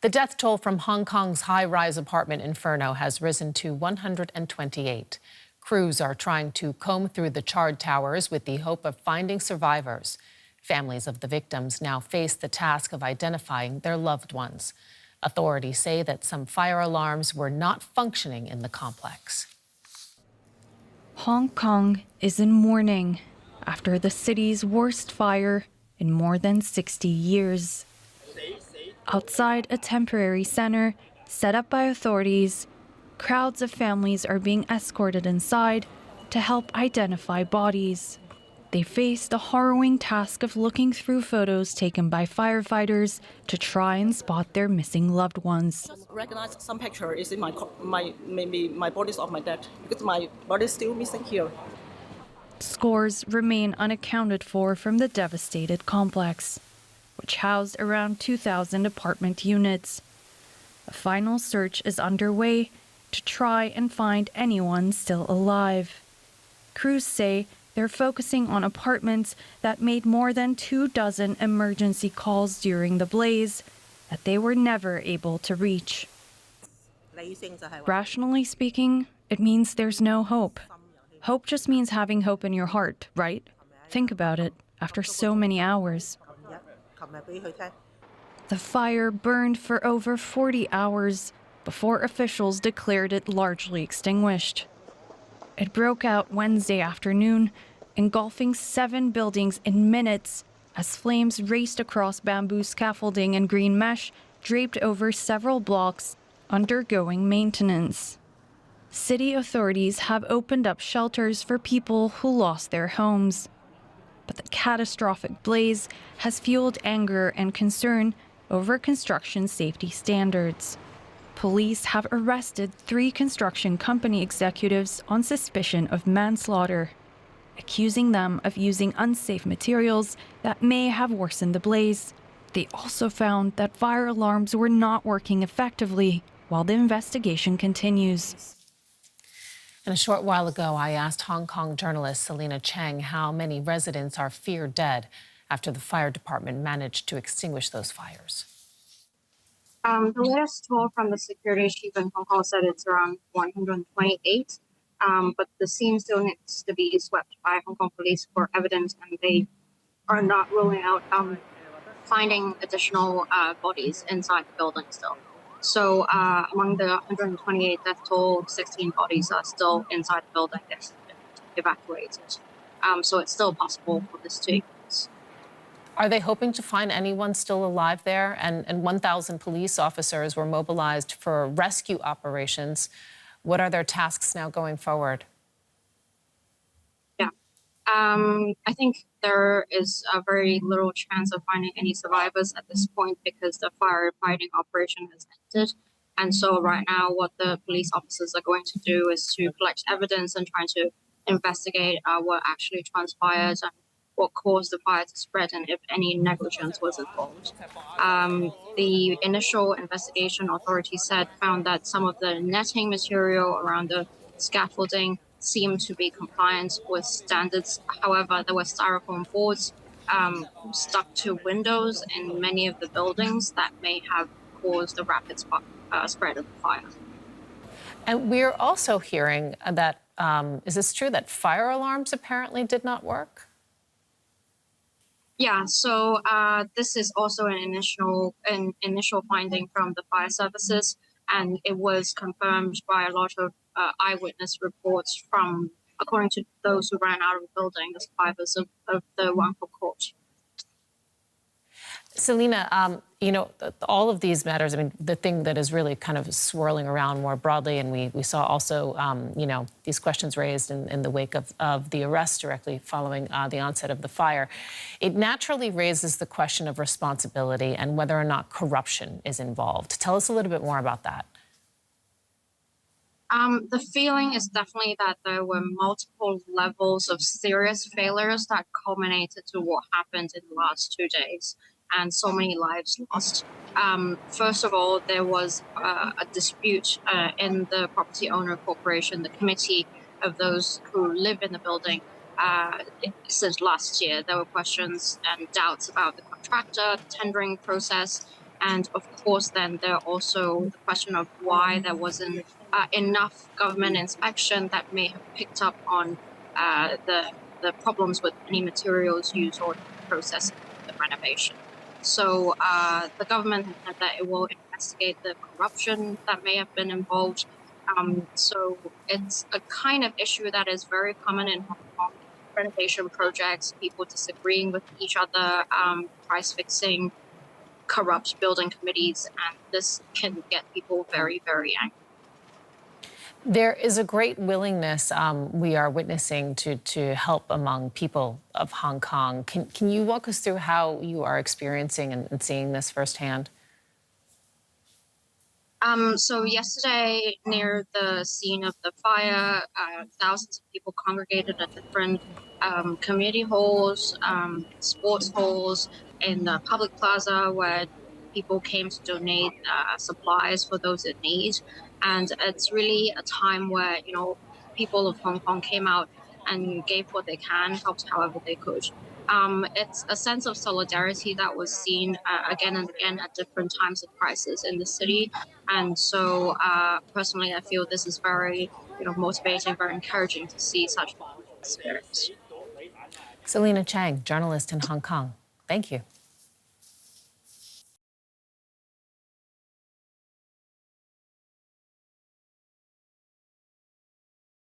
The death toll from Hong Kong's high-rise apartment inferno has risen to 128. Crews are trying to comb through the charred towers with the hope of finding survivors. Families of the victims now face the task of identifying their loved ones. Authorities say that some fire alarms were not functioning in the complex. Hong Kong is in mourning after the city's worst fire in more than 60 years. Outside a temporary center set up by authorities, crowds of families are being escorted inside to help identify bodies. They face the harrowing task of looking through photos taken by firefighters to try and spot their missing loved ones. Just recognize some picture is in maybe my body's of my dad because my body is still missing here. Scores remain unaccounted for from the devastated complex, which housed around 2,000 apartment units. A final search is underway to try and find anyone still alive. Crews say they're focusing on apartments that made more than 24 emergency calls during the blaze that they were never able to reach. Rationally speaking, it means there's no hope. Hope just means having hope in your heart, right? Think about it, after so many hours. The fire burned for over 40 hours before officials declared it largely extinguished. It broke out Wednesday afternoon, engulfing 7 buildings in minutes as flames raced across bamboo scaffolding and green mesh draped over several blocks undergoing maintenance. City authorities have opened up shelters for people who lost their homes. But the catastrophic blaze has fueled anger and concern over construction safety standards. Police have arrested 3 construction company executives on suspicion of manslaughter, accusing them of using unsafe materials that may have worsened the blaze. They also found that fire alarms were not working effectively while the investigation continues. And a short while ago, I asked Hong Kong journalist Selina Cheng how many residents are feared dead after the fire department managed to extinguish those fires. The latest toll from the security chief in Hong Kong said it's around 128, but the scene still needs to be swept by Hong Kong police for evidence, and they are not ruling out finding additional bodies inside the building still. So among the 128 death toll, 16 bodies are still inside the building evacuated. So it's still possible for this to take place. Are they hoping to find anyone still alive there? And 1,000 police officers were mobilized for rescue operations. What are their tasks now going forward? Yeah, I think there is a very little chance of finding any survivors at this point because the firefighting operation has ended. And so right now what the police officers are going to do is to collect evidence and try to investigate what actually transpired and what caused the fire to spread and if any negligence was involved. The initial investigation, authorities found that some of the netting material around the scaffolding seemed to be compliant with standards. However, there were styrofoam boards stuck to windows in many of the buildings that may have caused the rapid spread of the fire. And we're also hearing that, is this true, that fire alarms apparently did not work? Yeah, so this is also an initial finding from the fire services, and it was confirmed by a lot of eyewitness reports from, according to those who ran out of the building, the survivors of the Wang Fuk Court. Selina, you know, all of these matters, I mean, the thing that is really kind of swirling around more broadly, and we saw also, you know, these questions raised in the wake of the arrest directly following the onset of the fire, it naturally raises the question of responsibility and whether or not corruption is involved. Tell us a little bit more about that. The feeling is definitely that there were multiple levels of serious failures that culminated to what happened in the last 2 days. And so many lives lost. First of all, there was a dispute in the property owner corporation, the committee of those who live in the building. Since last year, there were questions and doubts about the contractor, the tendering process, And of course, then there are also the question of why there wasn't enough government inspection that may have picked up on the problems with any materials used or process the renovation. So the government has said that it will investigate the corruption that may have been involved. So it's a kind of issue that is very common in Hong Kong. Renovation projects, people disagreeing with each other, price fixing, corrupt building committees, and this can get people very, very angry. There is a great willingness we are witnessing to help among people of Hong Kong. Can you walk us through how you are experiencing and seeing this firsthand? So yesterday, near the scene of the fire, thousands of people congregated at different community halls, sports halls, in the public plaza where people came to donate supplies for those in need. And it's really a time where, people of Hong Kong came out and gave what they can, helped however they could. It's a sense of solidarity that was seen again and again at different times of crisis in the city. And so personally, I feel this is very, motivating, very encouraging to see such spirits. Selena Chang, journalist in Hong Kong. Thank you.